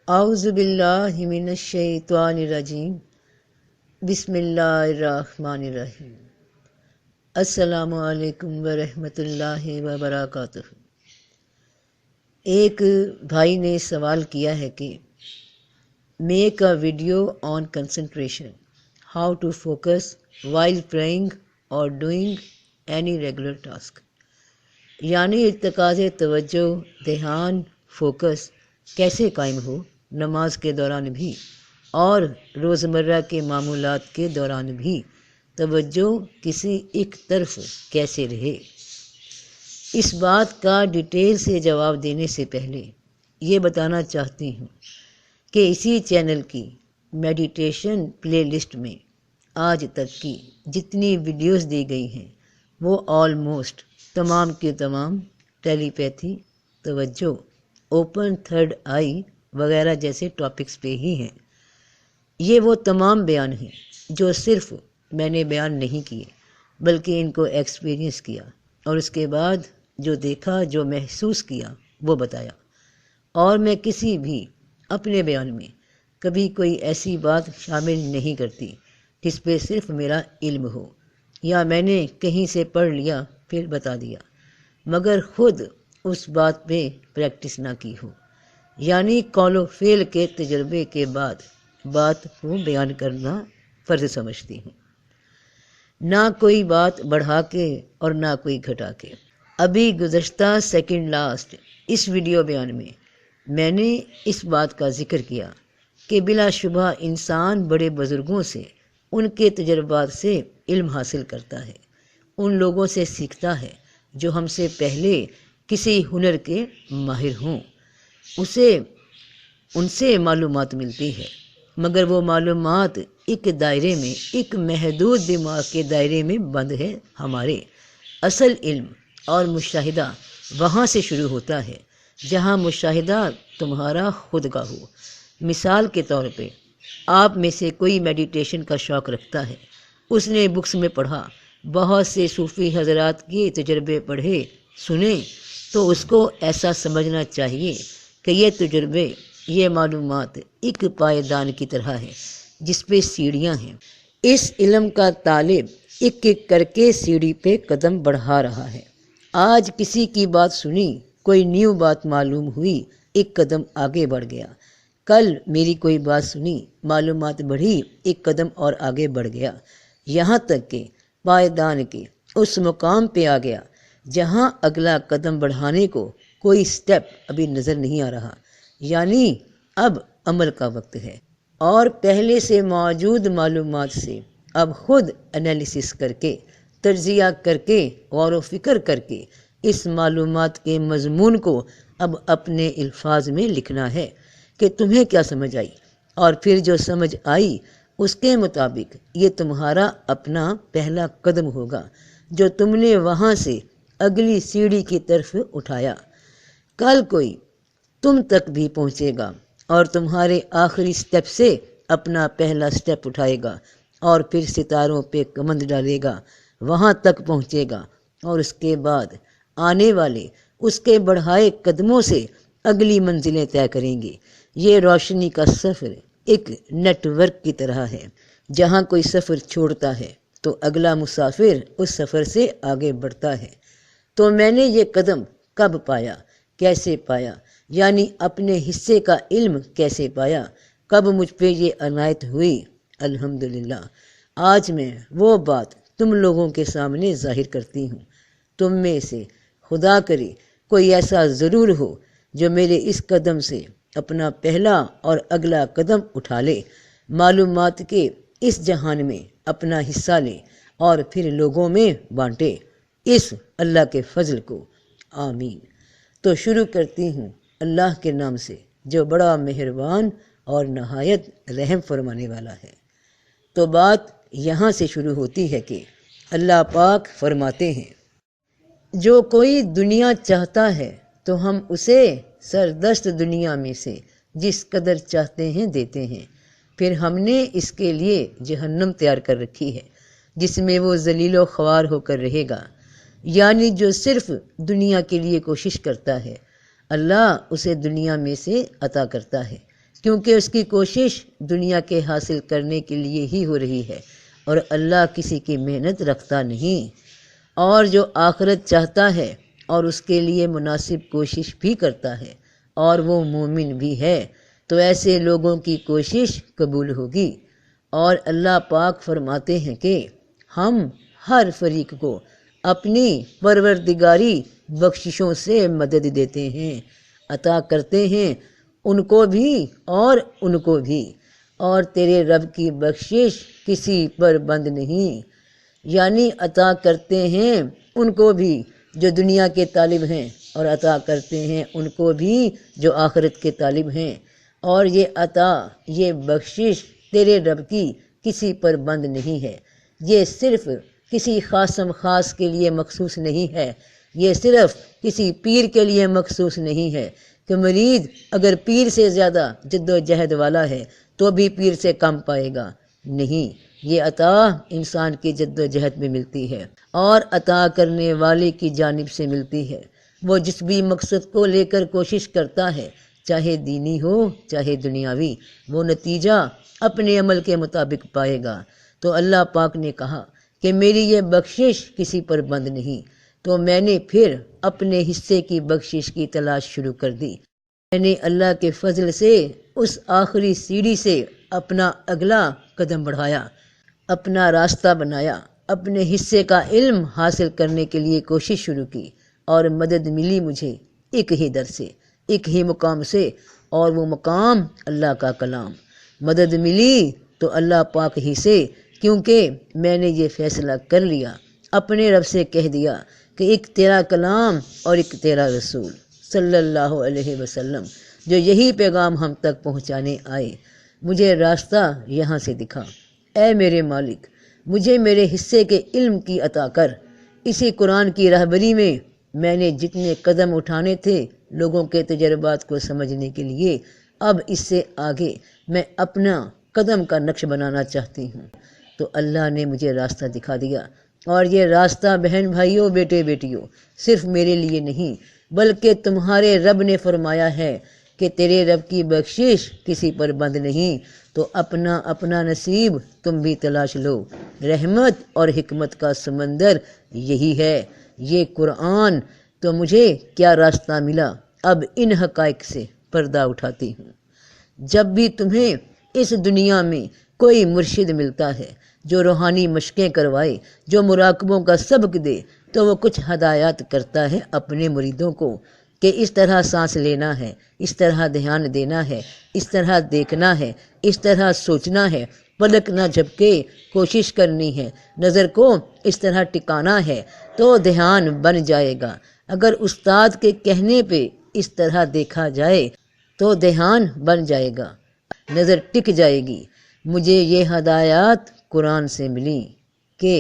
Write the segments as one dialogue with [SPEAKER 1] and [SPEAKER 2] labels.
[SPEAKER 1] اعوذ باللہ من الشیطان الرجیم بسم اللہ الرحمن الرحیم۔ السلام علیکم ورحمۃ اللہ وبرکاتہ۔ ایک بھائی نے سوال کیا ہے کہ make a video on concentration, how to focus while praying اور ڈوئنگ اینی ریگولر ٹاسک، یعنی ارتکاز توجہ، دھیان، فوکس کیسے قائم ہو نماز کے دوران بھی اور روزمرہ کے معمولات کے دوران بھی توجہ کسی ایک طرف کیسے رہے۔ اس بات کا ڈیٹیل سے جواب دینے سے پہلے یہ بتانا چاہتی ہوں کہ اسی چینل کی میڈیٹیشن پلے لسٹ میں آج تک کی جتنی ویڈیوز دی گئی ہیں وہ آلموسٹ تمام کے تمام ٹیلی پیتھی، توجہ، اوپن تھرڈ آئی وغیرہ جیسے ٹاپکس پہ ہی ہیں۔ یہ وہ تمام بیان ہیں جو صرف میں نے بیان نہیں کیے بلکہ ان کو ایکسپیرینس کیا اور اس کے بعد جو دیکھا، جو محسوس کیا وہ بتایا، اور میں کسی بھی اپنے بیان میں کبھی کوئی ایسی بات شامل نہیں کرتی جس پہ صرف میرا علم ہو یا میں نے کہیں سے پڑھ لیا پھر بتا دیا مگر خود اس بات پہ پریکٹس نہ کی ہو، یعنی قول و فعل کے تجربے کے بعد بات کو بیان کرنا فرض سمجھتی ہوں، نہ کوئی بات بڑھا کے اور نہ کوئی گھٹا کے۔ ابھی گزشتہ سیکنڈ لاسٹ اس ویڈیو بیان میں میں نے اس بات کا ذکر کیا کہ بلا شبہ انسان بڑے بزرگوں سے، ان کے تجربات سے علم حاصل کرتا ہے، ان لوگوں سے سیکھتا ہے جو ہم سے پہلے کسی ہنر کے ماہر ہوں، ان سے معلومات ملتی ہے، مگر وہ معلومات ایک دائرے میں، ایک محدود دماغ کے دائرے میں بند ہے۔ ہمارے اصل علم اور مشاہدہ وہاں سے شروع ہوتا ہے جہاں مشاہدہ تمہارا خود کا ہو۔ مثال کے طور پہ آپ میں سے کوئی میڈیٹیشن کا شوق رکھتا ہے، اس نے بکس میں پڑھا، بہت سے صوفی حضرات کے تجربے پڑھے، سنے، تو اس کو ایسا سمجھنا چاہیے کہ یہ تجربے، یہ معلومات ایک پائیدان کی طرح ہے جس پہ سیڑھیاں ہیں۔ اس علم کا طالب ایک ایک کر کے سیڑھی پہ قدم بڑھا رہا ہے۔ آج کسی کی بات سنی، کوئی نیو بات معلوم ہوئی، ایک قدم آگے بڑھ گیا۔ کل میری کوئی بات سنی، معلومات بڑھی، ایک قدم اور آگے بڑھ گیا، یہاں تک کہ پائیدان کے اس مقام پہ آ گیا جہاں اگلا قدم بڑھانے کو کوئی سٹیپ ابھی نظر نہیں آ رہا، یعنی اب عمل کا وقت ہے، اور پہلے سے موجود معلومات سے اب خود انالیسس کر کے، تجزیہ کر کے، غور و فکر کر کے اس معلومات کے مضمون کو اب اپنے الفاظ میں لکھنا ہے کہ تمہیں کیا سمجھ آئی، اور پھر جو سمجھ آئی اس کے مطابق یہ تمہارا اپنا پہلا قدم ہوگا جو تم نے وہاں سے اگلی سیڑھی کی طرف اٹھایا۔ کل کوئی تم تک بھی پہنچے گا اور تمہارے آخری سٹیپ سے اپنا پہلا سٹیپ اٹھائے گا اور پھر ستاروں پہ کمند ڈالے گا، وہاں تک پہنچے گا، اور اس کے بعد آنے والے اس کے بڑھائے قدموں سے اگلی منزلیں طے کریں گے۔ یہ روشنی کا سفر ایک نیٹ ورک کی طرح ہے، جہاں کوئی سفر چھوڑتا ہے تو اگلا مسافر اس سفر سے آگے بڑھتا ہے۔ تو میں نے یہ قدم کب پایا، کیسے پایا، یعنی اپنے حصے کا علم کیسے پایا، کب مجھ پہ یہ عنایت ہوئی؟ الحمدللہ آج میں وہ بات تم لوگوں کے سامنے ظاہر کرتی ہوں۔ تم میں سے خدا کرے کوئی ایسا ضرور ہو جو میرے اس قدم سے اپنا پہلا اور اگلا قدم اٹھا لے، معلومات کے اس جہان میں اپنا حصہ لے اور پھر لوگوں میں بانٹے، اس اللہ کے فضل کو۔ آمین۔ تو شروع کرتی ہوں اللہ کے نام سے جو بڑا مہربان اور نہایت رحم فرمانے والا ہے۔ تو بات یہاں سے شروع ہوتی ہے کہ اللہ پاک فرماتے ہیں، جو کوئی دنیا چاہتا ہے تو ہم اسے سردست دنیا میں سے جس قدر چاہتے ہیں دیتے ہیں، پھر ہم نے اس کے لیے جہنم تیار کر رکھی ہے جس میں وہ ذلیل و خوار ہو کر رہے گا۔ یعنی جو صرف دنیا کے لیے کوشش کرتا ہے اللہ اسے دنیا میں سے عطا کرتا ہے، کیونکہ اس کی کوشش دنیا کے حاصل کرنے کے لیے ہی ہو رہی ہے، اور اللہ کسی کی محنت رکھتا نہیں۔ اور جو آخرت چاہتا ہے اور اس کے لیے مناسب کوشش بھی کرتا ہے اور وہ مومن بھی ہے، تو ایسے لوگوں کی کوشش قبول ہوگی۔ اور اللہ پاک فرماتے ہیں کہ ہم ہر فریق کو اپنی پروردگاری بخششوں سے مدد دیتے ہیں، عطا کرتے ہیں ان کو بھی اور ان کو بھی، اور تیرے رب کی بخشش کسی پر بند نہیں۔ یعنی عطا کرتے ہیں ان کو بھی جو دنیا کے طالب ہیں، اور عطا کرتے ہیں ان کو بھی جو آخرت کے طالب ہیں، اور یہ عطا، یہ بخشش تیرے رب کی کسی پر بند نہیں ہے۔ یہ صرف کسی خاصم خاص کے لیے مخصوص نہیں ہے، یہ صرف کسی پیر کے لیے مخصوص نہیں ہے کہ مرید اگر پیر سے زیادہ جد و جہد والا ہے تو بھی پیر سے کم پائے گا، نہیں، یہ عطا انسان کی جد و جہد میں ملتی ہے اور عطا کرنے والے کی جانب سے ملتی ہے۔ وہ جس بھی مقصد کو لے کر کوشش کرتا ہے، چاہے دینی ہو چاہے دنیاوی، وہ نتیجہ اپنے عمل کے مطابق پائے گا۔ تو اللہ پاک نے کہا کہ میری یہ بخشش کسی پر بند نہیں، تو میں نے پھر اپنے حصے کی بخشش کی تلاش شروع کر دی۔ میں نے اللہ کے فضل سے اس آخری سیڑھی سے اپنا اگلا قدم بڑھایا، اپنا راستہ بنایا، اپنے حصے کا علم حاصل کرنے کے لیے کوشش شروع کی، اور مدد ملی مجھے ایک ہی در سے، ایک ہی مقام سے، اور وہ مقام اللہ کا کلام۔ مدد ملی تو اللہ پاک ہی سے، کیونکہ میں نے یہ فیصلہ کر لیا، اپنے رب سے کہہ دیا کہ ایک تیرا کلام اور ایک تیرا رسول صلی اللہ علیہ وسلم، جو یہی پیغام ہم تک پہنچانے آئے، مجھے راستہ یہاں سے دکھا۔ اے میرے مالک، مجھے میرے حصے کے علم کی عطا کر۔ اسی قرآن کی رہبری میں نے جتنے قدم اٹھانے تھے لوگوں کے تجربات کو سمجھنے کے لیے، اب اس سے آگے میں اپنا قدم کا نقش بنانا چاہتی ہوں۔ تو اللہ نے مجھے راستہ دکھا دیا، اور یہ راستہ بہن بھائیوں، بیٹے بیٹیوں، صرف میرے لیے نہیں بلکہ تمہارے رب نے فرمایا ہے کہ تیرے رب کی بخشش کسی پر بند نہیں، تو اپنا اپنا نصیب تم بھی تلاش لو۔ رحمت اور حکمت کا سمندر یہی ہے، یہ قرآن۔ تو مجھے کیا راستہ ملا؟ اب ان حقائق سے پردہ اٹھاتی ہوں۔ جب بھی تمہیں اس دنیا میں کوئی مرشد ملتا ہے جو روحانی مشقیں کروائے، جو مراقبوں کا سبق دے، تو وہ کچھ ہدایات کرتا ہے اپنے مریدوں کو کہ اس طرح سانس لینا ہے، اس طرح دھیان دینا ہے، اس طرح دیکھنا ہے، اس طرح سوچنا ہے، پلک نہ جھپکے کوشش کرنی ہے، نظر کو اس طرح ٹکانا ہے تو دھیان بن جائے گا۔ اگر استاد کے کہنے پہ اس طرح دیکھا جائے تو دھیان بن جائے گا، نظر ٹک جائے گی۔ مجھے یہ ہدایات قرآن سے ملی کہ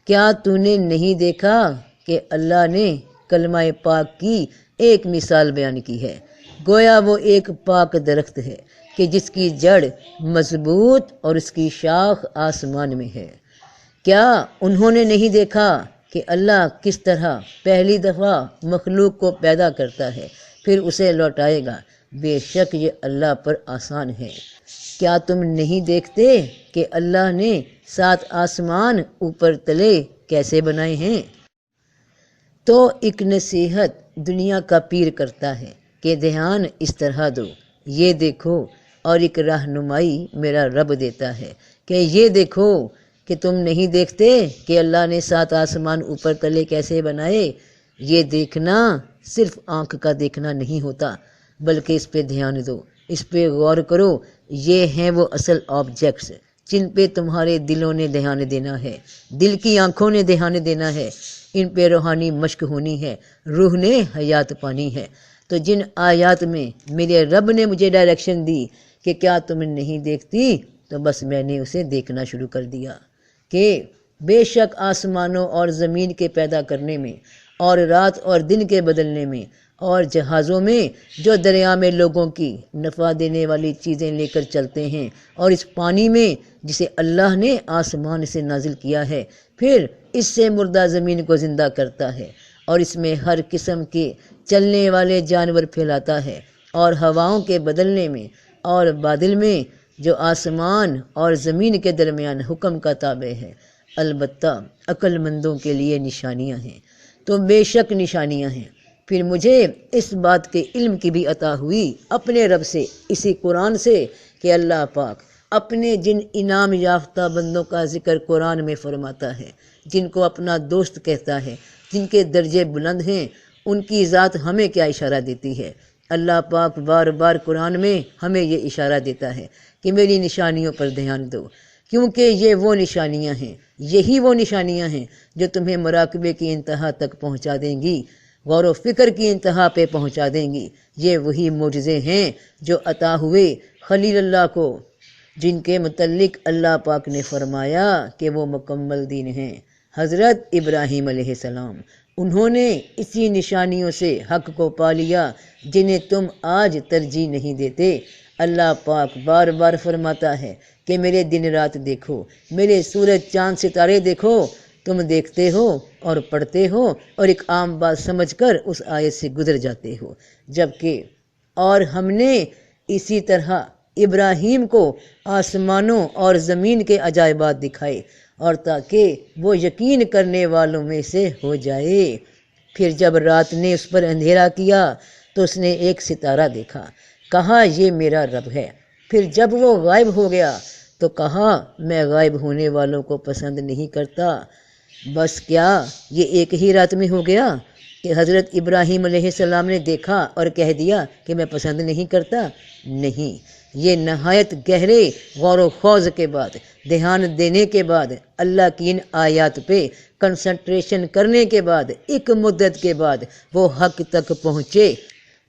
[SPEAKER 1] کیا تو نے نہیں دیکھا کہ اللہ نے کلمہ پاک کی ایک مثال بیان کی ہے، گویا وہ ایک پاک درخت ہے کہ جس کی جڑ مضبوط اور اس کی شاخ آسمان میں ہے۔ کیا انہوں نے نہیں دیکھا کہ اللہ کس طرح پہلی دفعہ مخلوق کو پیدا کرتا ہے پھر اسے لوٹائے گا؟ بے شک یہ اللہ پر آسان ہے۔ کیا تم نہیں دیکھتے کہ اللہ نے 7 آسمان اوپر تلے کیسے بنائے ہیں؟ تو ایک نصیحت دنیا کا پیر کرتا ہے کہ دھیان اس طرح دو، یہ دیکھو، اور ایک رہنمائی میرا رب دیتا ہے کہ یہ دیکھو۔ کہ تم نہیں دیکھتے کہ اللہ نے 7 آسمان اوپر تلے کیسے بنائے؟ یہ دیکھنا صرف آنکھ کا دیکھنا نہیں ہوتا، بلکہ اس پہ دھیان دو، اس پہ غور کرو۔ یہ ہیں وہ اصل آبجیکٹس جن پہ تمہارے دلوں نے دھیان دینا ہے، دل کی آنکھوں نے دھیان دینا ہے، ان پہ روحانی مشق ہونی ہے، روح نے حیات پانی ہے۔ تو جن آیات میں میرے رب نے مجھے ڈائریکشن دی کہ کیا تم نہیں دیکھتی، تو بس میں نے اسے دیکھنا شروع کر دیا کہ بے شک آسمانوں اور زمین کے پیدا کرنے میں، اور رات اور دن کے بدلنے میں، اور جہازوں میں جو دریا میں لوگوں کی نفع دینے والی چیزیں لے کر چلتے ہیں، اور اس پانی میں جسے اللہ نے آسمان سے نازل کیا ہے، پھر اس سے مردہ زمین کو زندہ کرتا ہے، اور اس میں ہر قسم کے چلنے والے جانور پھیلاتا ہے، اور ہواؤں کے بدلنے میں اور باطل میں جو آسمان اور زمین کے درمیان حکم کا تابع ہے، البتہ عقل مندوں کے لیے نشانیاں ہیں، تو بے شک نشانیاں ہیں۔ پھر مجھے اس بات کے علم کی بھی عطا ہوئی اپنے رب سے، اسی قرآن سے، کہ اللہ پاک اپنے جن انعام یافتہ بندوں کا ذکر قرآن میں فرماتا ہے، جن کو اپنا دوست کہتا ہے، جن کے درجے بلند ہیں، ان کی ذات ہمیں کیا اشارہ دیتی ہے۔ اللہ پاک بار بار قرآن میں ہمیں یہ اشارہ دیتا ہے کہ میری نشانیوں پر دھیان دو، کیونکہ یہ وہ نشانیاں ہیں، یہی وہ نشانیاں ہیں جو تمہیں مراقبے کی انتہا تک پہنچا دیں گی، غور و فکر کی انتہا پہ پہنچا دیں گی۔ یہ وہی معجزے ہیں جو عطا ہوئے خلیل اللہ کو، جن کے متعلق اللہ پاک نے فرمایا کہ وہ مکمل دین ہیں، حضرت ابراہیم علیہ السلام۔ انہوں نے اسی نشانیوں سے حق کو پا لیا جنہیں تم آج ترجیح نہیں دیتے۔ اللہ پاک بار بار فرماتا ہے کہ میرے دن رات دیکھو، میرے سورج چاند ستارے دیکھو، تم دیکھتے ہو اور پڑھتے ہو اور ایک عام بات سمجھ کر اس آیت سے گزر جاتے ہو، جبکہ اور ہم نے اسی طرح ابراہیم کو آسمانوں اور زمین کے عجائبات دکھائے، اور تاکہ وہ یقین کرنے والوں میں سے ہو جائے۔ پھر جب رات نے اس پر اندھیرا کیا تو اس نے ایک ستارہ دیکھا، کہا یہ میرا رب ہے۔ پھر جب وہ غائب ہو گیا تو کہا میں غائب ہونے والوں کو پسند نہیں کرتا۔ بس کیا یہ ایک ہی رات میں ہو گیا کہ حضرت ابراہیم علیہ السلام نے دیکھا اور کہہ دیا کہ میں پسند نہیں کرتا؟ نہیں، یہ نہایت گہرے غور و خوض کے بعد، دھیان دینے کے بعد، اللہ کی ان آیات پہ کنسنٹریشن کرنے کے بعد، ایک مدت کے بعد وہ حق تک پہنچے۔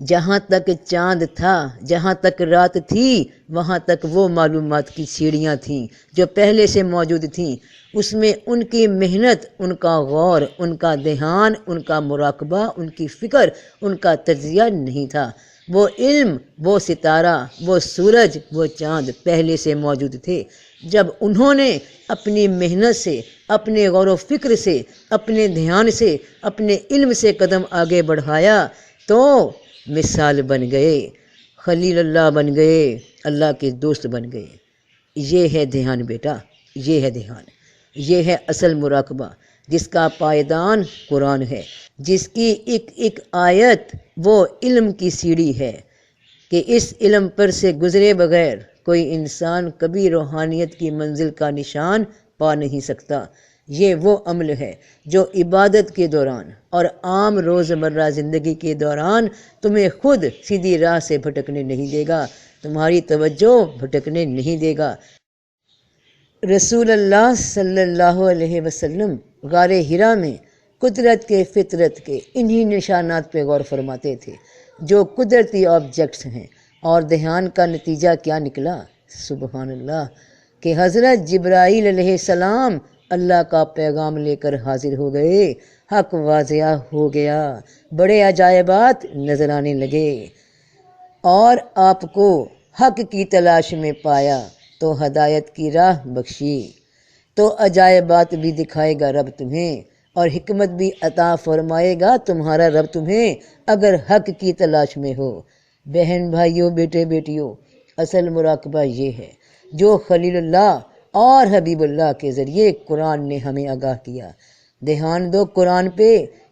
[SPEAKER 1] جہاں تک چاند تھا، جہاں تک رات تھی، وہاں تک وہ معلومات کی سیڑھیاں تھیں جو پہلے سے موجود تھیں۔ اس میں ان کی محنت، ان کا غور، ان کا دھیان، ان کا مراقبہ، ان کی فکر، ان کا تجزیہ نہیں تھا۔ وہ علم، وہ ستارہ، وہ سورج، وہ چاند پہلے سے موجود تھے۔ جب انہوں نے اپنی محنت سے، اپنے غور و فکر سے، اپنے دھیان سے، اپنے علم سے قدم آگے بڑھایا تو مثال بن گئے، خلیل اللہ بن گئے، اللہ کے دوست بن گئے۔ یہ ہے دھیان بیٹا، یہ ہے دھیان، یہ ہے اصل مراقبہ، جس کا پائیدان قرآن ہے، جس کی ایک ایک آیت وہ علم کی سیڑھی ہے کہ اس علم پر سے گزرے بغیر کوئی انسان کبھی روحانیت کی منزل کا نشان پا نہیں سکتا۔ یہ وہ عمل ہے جو عبادت کے دوران اور عام روزمرہ زندگی کے دوران تمہیں خود سیدھی راہ سے بھٹکنے نہیں دے گا، تمہاری توجہ بھٹکنے نہیں دے گا۔ رسول اللہ صلی اللہ علیہ وسلم غار حرا میں قدرت کے فطرت کے انہی نشانات پہ غور فرماتے تھے جو قدرتی آبجیکٹس ہیں، اور دھیان کا نتیجہ کیا نکلا؟ سبحان اللہ، کہ حضرت جبرائیل علیہ السلام اللہ کا پیغام لے کر حاضر ہو گئے، حق واضح ہو گیا، بڑے عجائبات نظر آنے لگے، اور آپ کو حق کی تلاش میں پایا تو ہدایت کی راہ بخشی، تو عجائبات بھی دکھائے گا رب تمہیں، اور حکمت بھی عطا فرمائے گا تمہارا رب تمہیں، اگر حق کی تلاش میں ہو۔ بہن بھائیوں، بیٹے بیٹیوں، اصل مراقبہ یہ ہے جو خلیل اللہ اور حبیب اللہ کے ذریعے قرآن نے ہمیں آگاہ کیا۔ دھیان دو قرآن پہ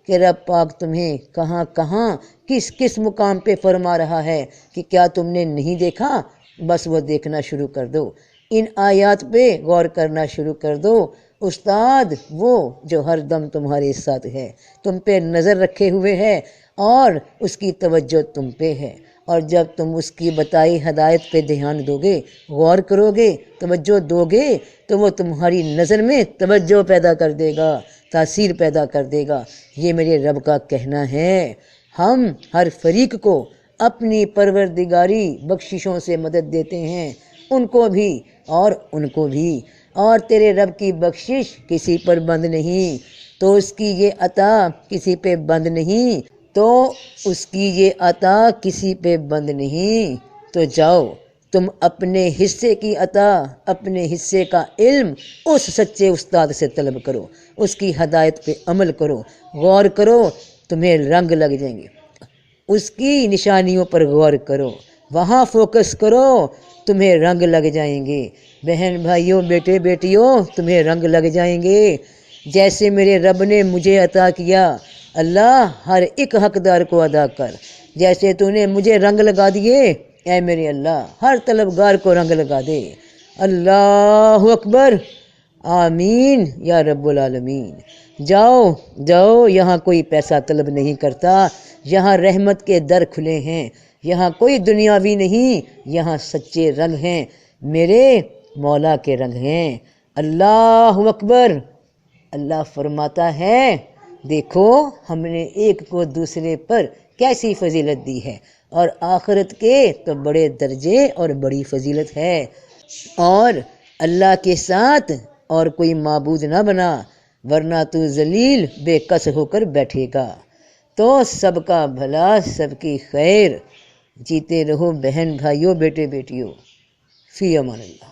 [SPEAKER 1] کہ رب پاک تمہیں کہاں کہاں کس کس مقام پہ فرما رہا ہے کہ کیا تم نے نہیں دیکھا؟ بس وہ دیکھنا شروع کر دو، ان آیات پہ غور کرنا شروع کر دو۔ استاد وہ جو ہر دم تمہارے ساتھ ہے، تم پہ نظر رکھے ہوئے ہے اور اس کی توجہ تم پہ ہے، اور جب تم اس کی بتائی ہدایت پہ دھیان دو گے، غور کرو گے، توجہ دو گے، تو وہ تمہاری نظر میں توجہ پیدا کر دے گا، تاثیر پیدا کر دے گا۔ یہ میرے رب کا کہنا ہے۔ ہم ہر فریق کو اپنی پروردگاری بخششوں سے مدد دیتے ہیں، ان کو بھی اور ان کو بھی، اور تیرے رب کی بخشش کسی پر بند نہیں، تو اس کی یہ عطا کسی پہ بند نہیں، تو اس کی یہ عطا کسی پہ بند نہیں۔ تو جاؤ تم اپنے حصے کی عطا، اپنے حصے کا علم اس سچے استاد سے طلب کرو، اس کی ہدایت پہ عمل کرو، غور کرو، تمہیں رنگ لگ جائیں گے۔ اس کی نشانیوں پر غور کرو، وہاں فوکس کرو، تمہیں رنگ لگ جائیں گے۔ بہن بھائیوں، بیٹے بیٹیوں، تمہیں رنگ لگ جائیں گے جیسے میرے رب نے مجھے عطا کیا۔ اللہ ہر ایک حقدار کو ادا کر، جیسے تو نے مجھے رنگ لگا دیے، اے میرے اللہ ہر طلبگار کو رنگ لگا دے۔ اللہ اکبر، آمین یا رب العالمین۔ جاؤ جاؤ، یہاں کوئی پیسہ طلب نہیں کرتا، یہاں رحمت کے در کھلے ہیں، یہاں کوئی دنیاوی نہیں، یہاں سچے رنگ ہیں، میرے مولا کے رنگ ہیں۔ اللہ اکبر۔ اللہ فرماتا ہے، دیکھو ہم نے ایک کو دوسرے پر کیسی فضیلت دی ہے، اور آخرت کے تو بڑے درجے اور بڑی فضیلت ہے۔ اور اللہ کے ساتھ اور کوئی معبود نہ بنا، ورنہ تو ذلیل بے کس ہو کر بیٹھے گا۔ تو سب کا بھلا، سب کی خیر۔ جیتے رہو بہن بھائیوں، بیٹے بیٹیوں، فی امان اللہ۔